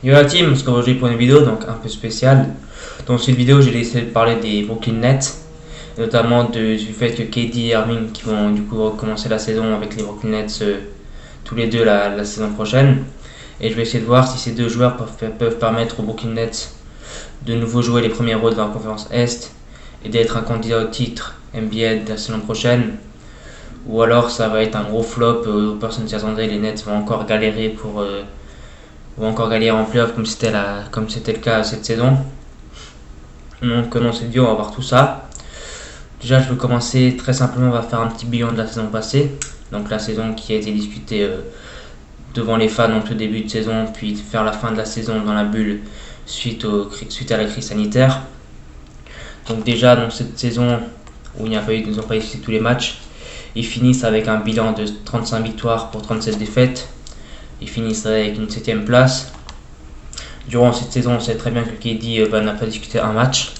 Yo la team, on se retrouve aujourd'hui pour une vidéo donc un peu spéciale. Dans cette vidéo, j'ai essayé de parler des Brooklyn Nets, notamment du fait que KD et Irving qui vont du coup recommencer la saison avec les Brooklyn Nets tous les deux la saison prochaine. Et je vais essayer de voir si ces deux joueurs peuvent permettre aux Brooklyn Nets de nouveau jouer les premiers rôles dans la conférence Est et d'être un candidat au titre NBA de la saison prochaine. Ou alors ça va être un gros flop, personne ne s'y attendait, les Nets vont encore galérer en playoff comme c'était le cas cette saison. Donc dans cette vidéo on va voir tout ça. Déjà je vais commencer très simplement, on va faire un petit bilan de la saison passée. Donc la saison qui a été discutée devant les fans en tout début de saison, puis faire la fin de la saison dans la bulle suite à la crise sanitaire. Donc déjà dans cette saison où ils n'ont pas discuté tous les matchs, ils finissent avec un bilan de 35 victoires pour 37 défaites. Ils finissent avec une 7ème place. Durant cette saison, on sait très bien que KD n'a pas discuté un match.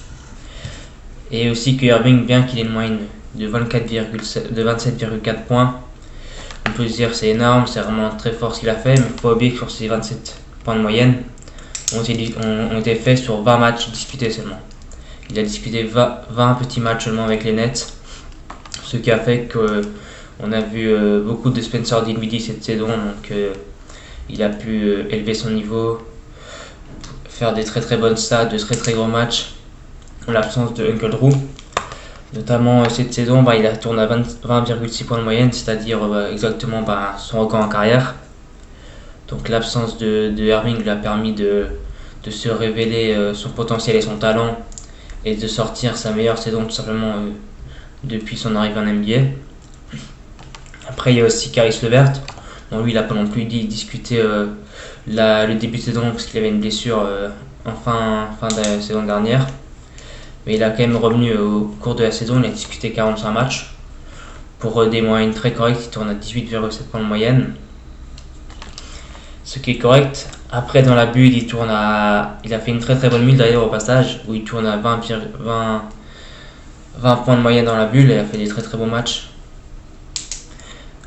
Et aussi que Irving, bien qu'il ait une moyenne de 27,4 points, on peut se dire c'est énorme, c'est vraiment très fort ce qu'il a fait, mais il ne faut pas oublier que sur ces 27 points de moyenne, ont été faits sur 20 matchs disputés seulement. Il a disputé 20 petits matchs seulement avec les Nets, ce qui a fait qu'on a vu beaucoup de Spencer Dinwiddie cette saison, donc il a pu élever son niveau, faire des très très bonnes stats, de très très gros matchs en l'absence de Uncle Drew. Notamment cette saison, il a tourné à 20,6 points de moyenne, c'est-à-dire exactement son record en carrière. Donc l'absence de Irving lui a permis de se révéler son potentiel et son talent et de sortir sa meilleure saison tout simplement depuis son arrivée en NBA. Après il y a aussi Caris LeVert. Bon, lui il n'a pas non plus discuté le début de saison parce qu'il avait une blessure en fin de la saison dernière. Mais il a quand même revenu au cours de la saison, il a disputé 45 matchs. Pour des moyennes très correctes, il tourne à 18,7 points de moyenne. Ce qui est correct. Après dans la bulle, il a fait une très très bonne bulle d'ailleurs au passage, où il tourne à 20 points de moyenne dans la bulle et il a fait des très très bons matchs.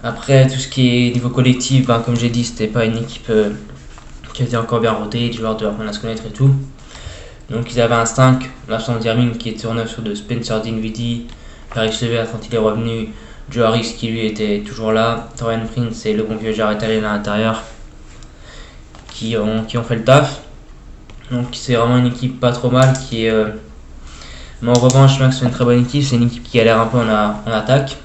Après tout ce qui est niveau collectif, comme j'ai dit, c'était pas une équipe qui était encore bien rodée, les joueurs doivent apprendre à se connaître et tout. Donc ils avaient un 5, l'absence d'Irving qui était tourné sur de Spencer Dinwiddie, Caris LeVert quand il est revenu, Joe Harris qui lui était toujours là, Taurean Prince et le bon vieux Jarrett Allen à l'intérieur qui ont fait le taf. Donc c'est vraiment une équipe pas trop mal qui est... Mais en revanche, même que c'est une très bonne équipe, c'est une équipe qui a l'air un peu en attaque.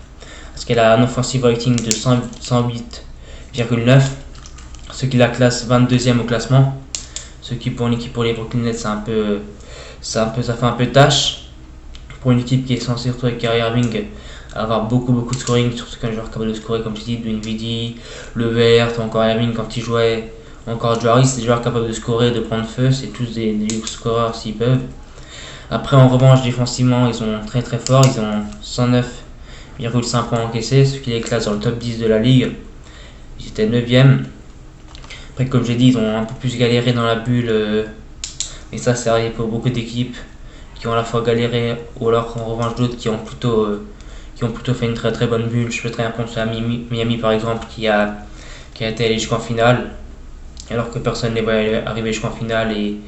Parce qu'elle a un offensive rating de 108,9, ce qui la classe 22e au classement. Ce qui pour une équipe pour les Brooklyn Nets ça fait un peu tâche. Pour une équipe qui est censée retrouver avec Kyrie Irving, avoir beaucoup de scoring, surtout qu'un joueur capable de scorer comme tu dis, Dinwiddie, LeVert ou encore Irving quand il jouait, encore Joe Harris, des joueurs capables de scorer, de prendre feu, c'est tous des scoreurs s'ils peuvent. Après en revanche défensivement ils sont très très forts, ils ont 109,5 points encaissés, ce qui les classe dans le top 10 de la ligue. Ils étaient 9ème. Après comme j'ai dit ils ont un peu plus galéré dans la bulle, et ça c'est arrivé pour beaucoup d'équipes qui ont à la fois galéré ou alors en revanche d'autres qui ont plutôt fait une très très bonne bulle. Je peux très bien penser à Miami par exemple qui a été allé jusqu'en finale alors que personne ne les voyait arriver jusqu'en finale et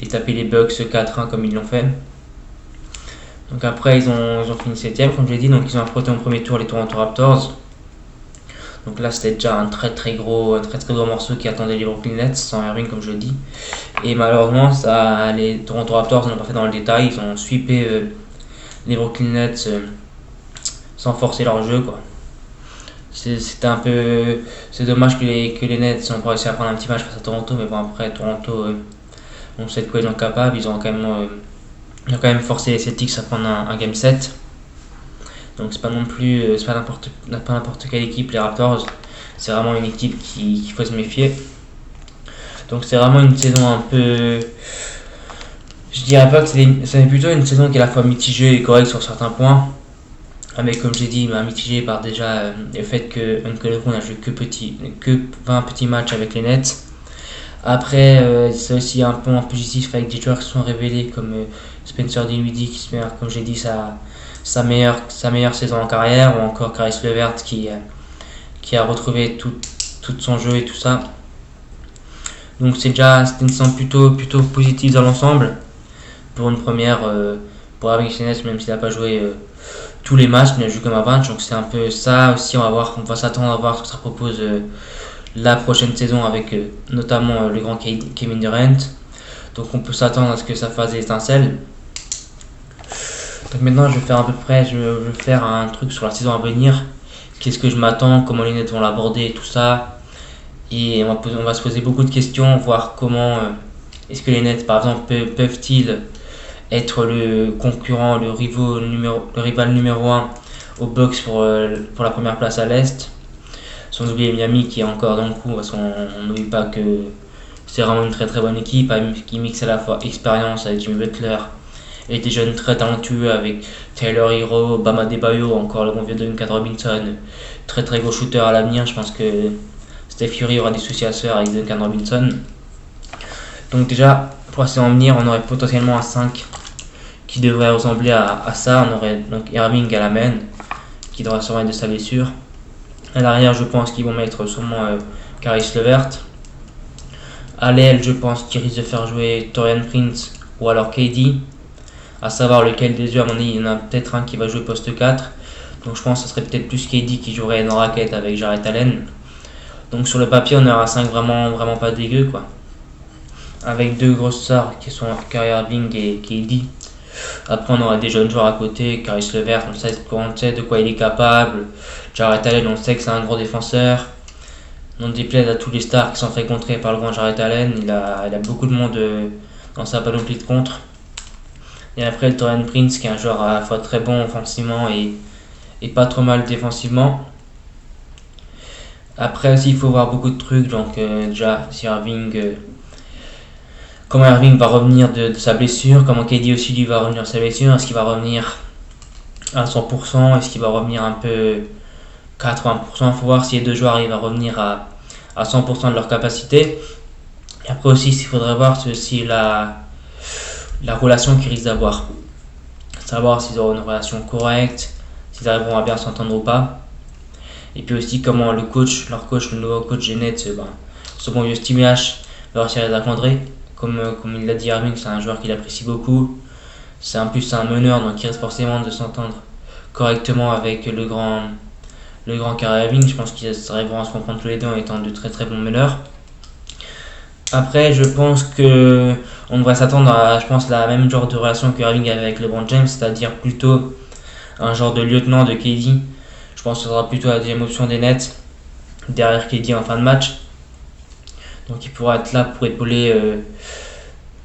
taper les Bucks 4-1 comme ils l'ont fait. Donc après ils ont fini 7ème comme je l'ai dit, donc ils ont affronté en premier tour les Toronto Raptors. Donc là c'était déjà un très très gros morceau qui attendait les Brooklyn Nets sans Irving comme je le dis. Et malheureusement les Toronto Raptors n'ont pas fait dans le détail, ils ont sweepé les Brooklyn Nets sans forcer leur jeu quoi. C'est dommage que les Nets n'ont pas réussi à prendre un petit match face à Toronto, mais bon après Toronto on sait de quoi ils sont capables, ils ont quand même forcé les Celtics à prendre un game 7. Donc c'est pas n'importe quelle équipe les Raptors, c'est vraiment une équipe qu'il faut se méfier. Donc c'est vraiment une saison un peu... Je dirais pas que c'est plutôt une saison qui est à la fois mitigée et correcte sur certains points. Mais comme j'ai dit, mitigée par déjà le fait que Uncle Drew n'a joué que 20 petits matchs avec les Nets. Après, c'est aussi un point positif avec des joueurs qui sont révélés comme Spencer Dinwiddie qui se met, comme j'ai dit, sa meilleure saison en carrière, ou encore Caris LeVert qui a retrouvé tout son jeu et tout ça. Donc c'était une saison plutôt positive dans l'ensemble pour une première pour Irving Nets, même s'il n'a pas joué tous les matchs, il a joué comme un bench. Donc c'est un peu ça aussi. On va s'attendre à voir ce que ça propose la prochaine saison avec notamment le grand Kevin Durant. Donc on peut s'attendre à ce que ça fasse des étincelles. Donc maintenant je vais faire un truc sur la saison à venir. Qu'est-ce que je m'attends, comment les Nets vont l'aborder et tout ça. Et on va se poser beaucoup de questions, voir comment est-ce que les Nets par exemple peuvent-ils être le concurrent, le rival numéro 1 au Bucks pour la première place à l'Est. Sans oublier Miami qui est encore dans le coup, parce qu'on n'oublie pas que c'est vraiment une très très bonne équipe qui mixe à la fois expérience avec Jimmy Butler et des jeunes très talentueux avec Tyler Hero, Bam Adebayo, encore le bon vieux Duncan Robinson, très très gros shooter à l'avenir. Je pense que Steph Curry aura des soucis à se faire avec Duncan Robinson. Donc déjà, pour la saison à venir, on aurait potentiellement un 5 qui devrait ressembler à ça. On aurait donc Irving à la main, qui devrait se remettre de sa blessure. À l'arrière, je pense qu'ils vont mettre sûrement Caris LeVert. À l'aile, je pense qu'ils risquent de faire jouer Taurean Prince ou alors KD. À savoir lequel des deux, à mon avis, il y en a peut-être un qui va jouer poste 4. Donc je pense que ce serait peut-être plus KD qui jouerait dans raquette avec Jarrett Allen. Donc sur le papier, on aura un 5 vraiment pas dégueu, quoi. Avec deux grosses stars qui sont Kyrie Irving et KD. Après, on aura des jeunes joueurs à côté. Caris LeVert, on sait de quoi il est capable. Jarrett Allen, on sait que c'est un gros défenseur. On déplaise à tous les stars qui sont fréquentés par le grand Jarrett Allen. Il a beaucoup de monde dans sa panoplie de contre. Et après, le Taurean Prince, qui est un joueur à la fois très bon offensivement et pas trop mal défensivement. Après aussi, il faut voir beaucoup de trucs. Donc, déjà, si comment Irving va revenir de sa blessure, comment KD aussi lui va revenir de sa blessure, est-ce qu'il va revenir à 100%, est-ce qu'il va revenir un peu 80%, il faut voir si les deux joueurs arrivent à revenir à 100% de leur capacité. Et après aussi, ce qu'il faudrait voir, c'est aussi la relation qu'ils risquent d'avoir. Savoir s'ils auront une relation correcte, s'ils arriveront à bien s'entendre ou pas. Et puis aussi comment leur coach, le nouveau coach des Nets, ce bon vieux Steve Nash, va réussir à les encadrer. Comme il l'a dit Irving, c'est un joueur qu'il apprécie beaucoup. C'est un meneur, donc il risque forcément de s'entendre correctement avec le grand Kyrie Irving. Je pense qu'ils arriveront à se comprendre tous les deux en étant de très très bons meneurs. Après, je pense que on devrait s'attendre à, la même genre de relation que Irving avait avec LeBron James, c'est-à-dire plutôt un genre de lieutenant de KD. Je pense que ce sera plutôt la deuxième option des Nets, derrière KD en fin de match. Donc il pourra être là pour épauler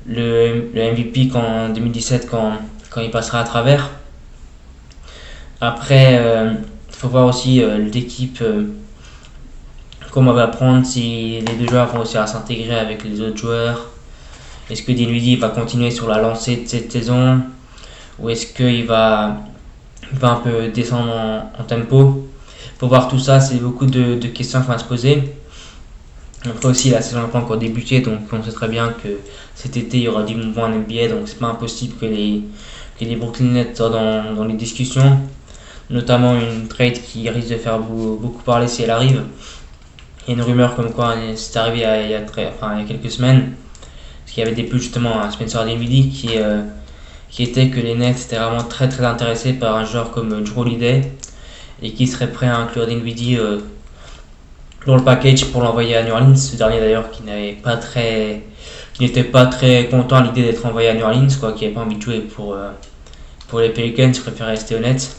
le MVP en 2017 quand il passera à travers. Après, il faut voir aussi l'équipe, comment elle va prendre, si les deux joueurs vont réussir à s'intégrer avec les autres joueurs. Est-ce que Dinwiddie va continuer sur la lancée de cette saison, ou est-ce qu'il va un peu descendre en tempo. Pour voir tout ça, c'est beaucoup de questions qu'on va se poser. Après aussi, la saison n'a pas encore débuté, donc on sait très bien que cet été il y aura du mouvement en NBA, donc c'est pas impossible que les Brooklyn Nets soient dans les discussions, notamment une trade qui risque de faire beaucoup parler si elle arrive. Il y a une rumeur comme quoi c'est arrivé il y a quelques semaines, parce qu'il y avait des pubs justement à Spencer Dinwiddie qui était que les Nets étaient vraiment très très intéressés par un joueur comme Jrue Holiday et qui serait prêt à inclure Dinwiddie dans le package pour l'envoyer à New Orleans. Ce dernier d'ailleurs qui n'était pas très content à l'idée d'être envoyé à New Orleans, qui n'avait pas envie de jouer pour les Pelicans, il préférait rester aux Nets.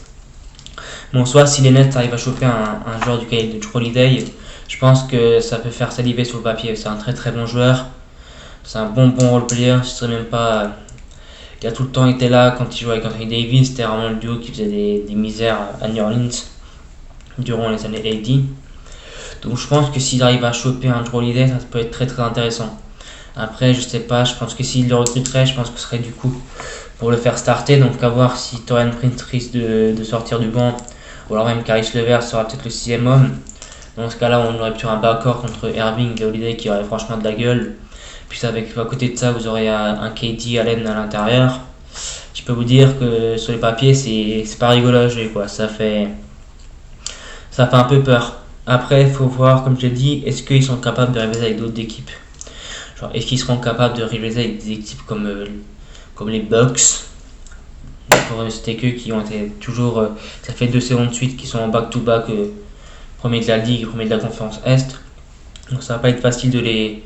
Bon, soit si les Nets arrivent à choper un joueur du calibre de Jrue Holiday, je pense que ça peut faire saliver sur le papier. C'est un très très bon joueur, c'est un bon role player. Je serais même pas. Il a tout le temps été là quand il jouait avec Anthony Davis. C'était vraiment le duo qui faisait des misères à New Orleans durant les années AD. Donc je pense que s'il arrive à choper un Jrue Holiday, ça peut être très très intéressant. Après, je sais pas, je pense que s'il le recruterait, je pense que ce serait du coup pour le faire starter. Donc à voir si Taurean Prince risque de sortir du banc, ou alors même Caris LeVert sera peut-être le 6ème homme. Dans ce cas-là, on aurait pu un backcourt contre Irving et Holiday qui aurait franchement de la gueule. Puis à côté de ça, vous aurez un KD Allen à l'intérieur. Je peux vous dire que sur les papiers, c'est pas rigolo à jouer, quoi. Ça fait un peu peur. Après, il faut voir, comme je l'ai dit, est-ce qu'ils sont capables de rivaliser avec d'autres équipes. Genre, est-ce qu'ils seront capables de rivaliser avec des équipes comme les Bucks? Pour citer qu'eux qui ont été toujours. Ça fait 2 saisons de suite qui sont en back-to-back, premier de la ligue, premier de la conférence Est. Donc ça va pas être facile de les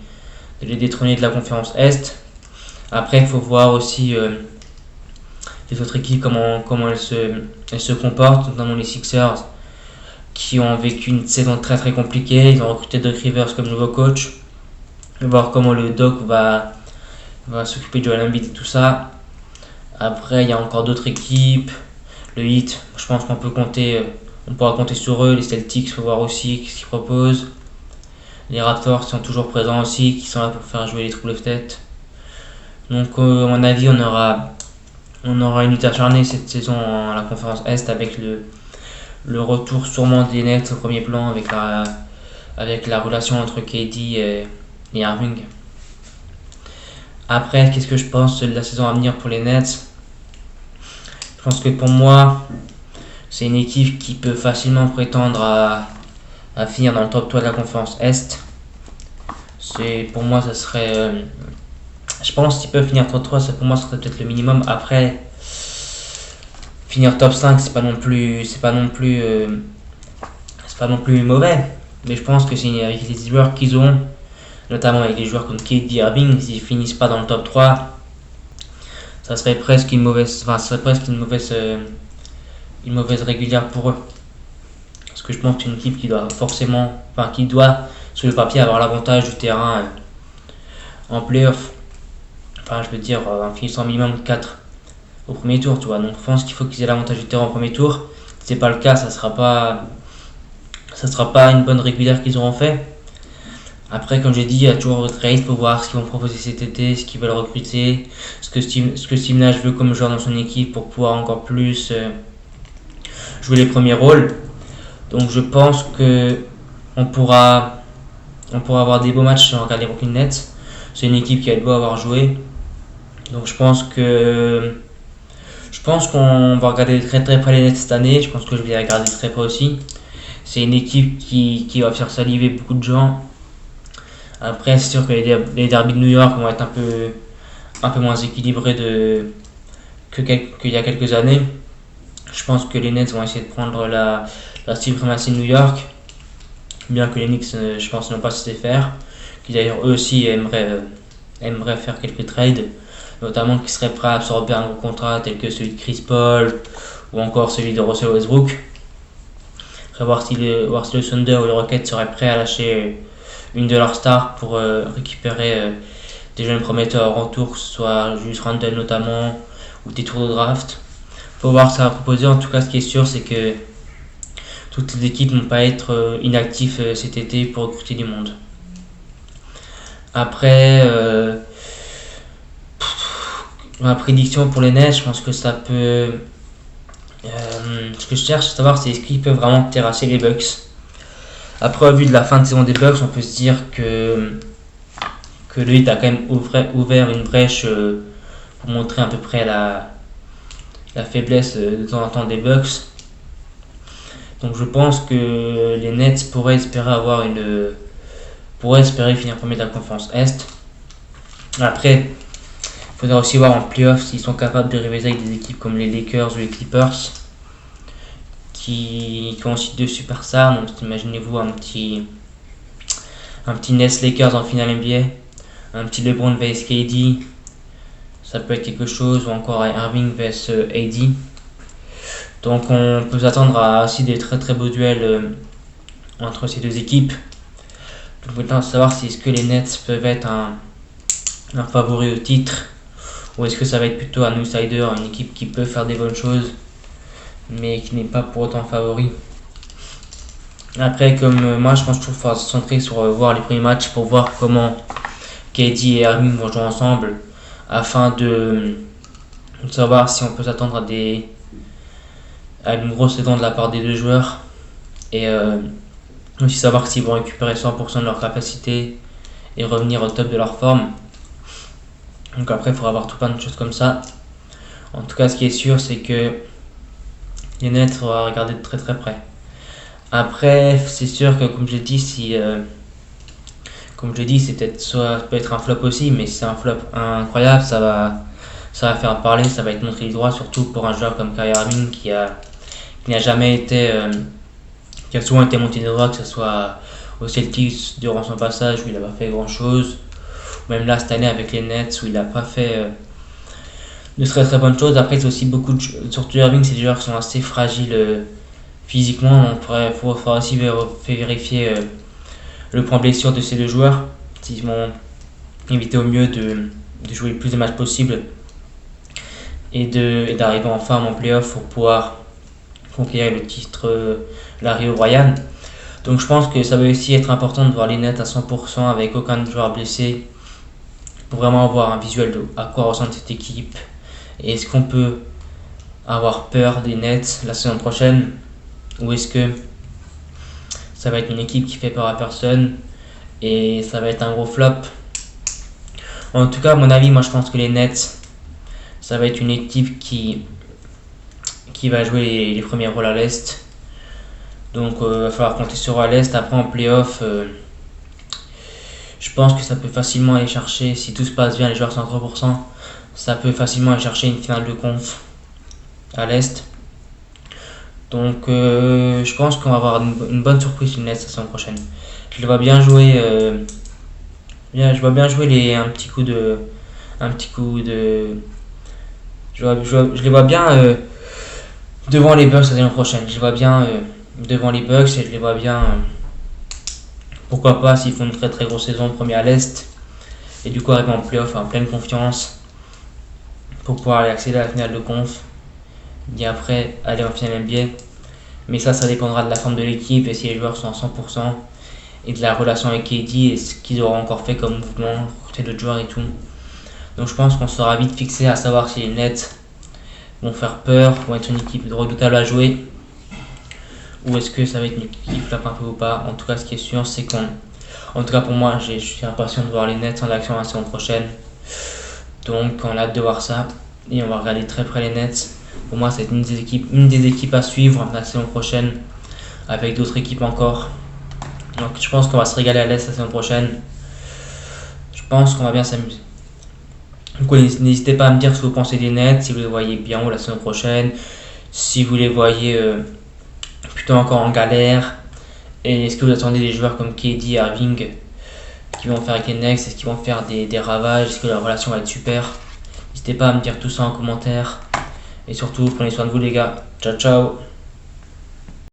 détrôner de la conférence Est. Après, il faut voir aussi les autres équipes, comment elles se comportent, notamment les Sixers, qui ont vécu une saison très très compliquée. Ils ont recruté Doc Rivers comme nouveau coach. Voir comment le Doc va s'occuper de Joel Embiid et tout ça. Après, il y a encore d'autres équipes. Le Heat, je pense qu'on peut compter, on pourra compter sur eux. Les Celtics, il faut voir aussi ce qu'ils proposent. Les Raptors sont toujours présents aussi, qui sont là pour faire jouer les trous de tête. Donc, à mon avis, on aura une lutte acharnée cette saison à la conférence Est avec le retour sûrement des Nets au premier plan avec la relation entre KD et Irving. Après, qu'est-ce que je pense de la saison à venir pour les Nets? Je pense que pour moi, c'est une équipe qui peut facilement prétendre à finir dans le top 3 de la conférence Est. Pour moi, ça serait. Je pense qu'ils peuvent finir top 3, ça pour moi, ça serait peut-être le minimum. Après, finir top 5, c'est pas non plus mauvais. Mais je pense que c'est avec les joueurs qu'ils ont, notamment avec les joueurs comme KD Irving, s'ils finissent pas dans le top 3, ça serait presque une mauvaise régulière pour eux. Parce que je pense que c'est une équipe qui doit sur le papier avoir l'avantage du terrain en playoff. Enfin, je veux dire, en finissant minimum 4 au premier tour, tu vois. Donc je pense qu'il faut qu'ils aient l'avantage du terrain au premier tour. Si c'est pas le cas, ça sera pas une bonne régulière qu'ils auront fait. Après, comme j'ai dit, il y a toujours trade pour voir ce qu'ils vont proposer cet été, ce qu'ils veulent recruter, ce que Steve Nash veut comme joueur dans son équipe pour pouvoir encore plus jouer les premiers rôles. Donc je pense que on pourra avoir des beaux matchs si on regarde les Brooklyn Nets. C'est une équipe qui a beau avoir joué. Donc je pense qu'on va regarder très très près les Nets cette année. Je pense que je vais les regarder très près aussi. C'est une équipe qui va faire saliver beaucoup de gens. Après, c'est sûr que les derbys de New York vont être un peu moins équilibrés qu'il y a quelques années. Je pense que les Nets vont essayer de prendre la suprématie de New York, bien que les Knicks, je pense, n'ont pas su faire. Qui d'ailleurs eux aussi aimeraient faire quelques trades, notamment qui seraient prêts à absorber un gros contrat tel que celui de Chris Paul ou encore celui de Russell Westbrook. Après, voir si le Thunder ou le Rockets seraient prêts à lâcher une de leurs stars pour récupérer des jeunes prometteurs en retour, que ce soit Julius Randle notamment, ou des tours de draft. Faut voir ce que ça va proposer. En tout cas, ce qui est sûr, c'est que toutes les équipes ne vont pas être inactives cet été pour recruter du monde. Après, ma prédiction pour les Nets, je pense que ça peut. Ce que je cherche à savoir, c'est est-ce qu'ils peuvent vraiment terrasser les Bucks. Après, au vu de la fin de saison des Bucks, on peut se dire que le Heat a quand même ouvert une brèche pour montrer à peu près la faiblesse de temps en temps des Bucks. Donc je pense que les Nets pourraient espérer finir premier de la conférence Est. Après, il faudra aussi voir en playoff s'ils sont capables de rivaliser avec des équipes comme les Lakers ou les Clippers qui ont aussi deux superstars. Donc imaginez-vous un petit Nets Lakers en finale NBA, un petit LeBron vs KD, ça peut être quelque chose, ou encore Irving vs AD. Donc on peut s'attendre à aussi des très très beaux duels entre ces deux équipes. Donc maintenant savoir si est-ce que les Nets peuvent être un favori au titre, ou est-ce que ça va être plutôt un outsider, une équipe qui peut faire des bonnes choses mais qui n'est pas pour autant favori. Après, comme moi je pense qu'il faut se centrer sur voir les premiers matchs pour voir comment KD et Irving vont jouer ensemble, afin de savoir si on peut s'attendre à une grosse saison de la part des deux joueurs, et aussi savoir s'ils vont récupérer 100% de leur capacité et revenir au top de leur forme. Donc après, il faudra avoir tout plein de choses comme ça. En tout cas, ce qui est sûr, c'est que les Nets, on va regarder de très très près. Après, c'est sûr que, comme j'ai dit, si Comme je l'ai dit, c'est peut-être soit ça peut être un flop aussi, mais si c'est un flop incroyable, ça va faire parler, ça va être montré du droit, surtout pour un joueur comme Kyrie Irving qui n'a jamais été, qui a souvent été monté du droit, que ce soit au Celtics durant son passage où il n'a pas fait grand chose, même là cette année avec les Nets où il n'a pas fait de très bonnes choses. Après, c'est aussi beaucoup surtout Irving, c'est des joueurs qui sont assez fragiles physiquement. Faudra aussi vérifier le point blessure de ces deux joueurs, s'ils vont éviter au mieux de jouer le plus de matchs possible et d'arriver en forme en playoff pour pouvoir conquérir le titre Larry O'Brien. Donc je pense que ça va aussi être important de voir les Nets à 100% avec aucun joueur blessé pour vraiment avoir un visuel de à quoi ressemble cette équipe et est-ce qu'on peut avoir peur des Nets la saison prochaine ou est-ce que ça va être une équipe qui fait peur à personne et ça va être un gros flop. En tout cas, à mon avis, moi je pense que les Nets, ça va être une équipe qui va jouer les premiers rôles à l'Est. Donc il va falloir compter sur à l'Est. Après en playoff, je pense que ça peut facilement aller chercher, si tout se passe bien, les joueurs sont à 3%, ça peut facilement aller chercher une finale de conf à l'Est. Donc je pense qu'on va avoir une bonne surprise sur le Nets la saison prochaine. Je le vois bien jouer, je vois bien jouer un petit coup de, je les vois bien devant les Bucks la saison prochaine. Je les vois bien devant les Bucks et je les vois bien, pourquoi pas s'ils font une très grosse saison premier à l'Est et du coup arriver en playoff en pleine confiance pour pouvoir aller accéder à la finale de conf et après aller en finale NBA. Mais ça dépendra de la forme de l'équipe et si les joueurs sont à 100% et de la relation avec KD et ce qu'ils auront encore fait comme mouvement, recruter d'autres joueurs et tout. Donc je pense qu'on sera vite fixé à savoir si les Nets vont faire peur, vont être une équipe redoutable à jouer ou est-ce que ça va être une équipe qui flappe un peu ou pas. En tout cas, ce qui est sûr, c'est en tout cas pour moi, je suis impatient de voir les Nets en action la saison prochaine. Donc on a hâte de voir ça et on va regarder très près les Nets. Pour moi, c'est une des équipes à suivre la saison prochaine avec d'autres équipes encore. Donc je pense qu'on va se régaler à l'Est la saison prochaine. Je pense qu'on va bien s'amuser. Donc n'hésitez pas à me dire ce que vous pensez des Nets, si vous les voyez bien haut la saison prochaine, si vous les voyez plutôt encore en galère, et est-ce que vous attendez des joueurs comme KD, Irving qui vont faire avec les Nets, est-ce qu'ils vont faire des ravages, est-ce que leur relation va être super. N'hésitez pas à me dire tout ça en commentaire, et surtout prenez soin de vous les gars, ciao ciao.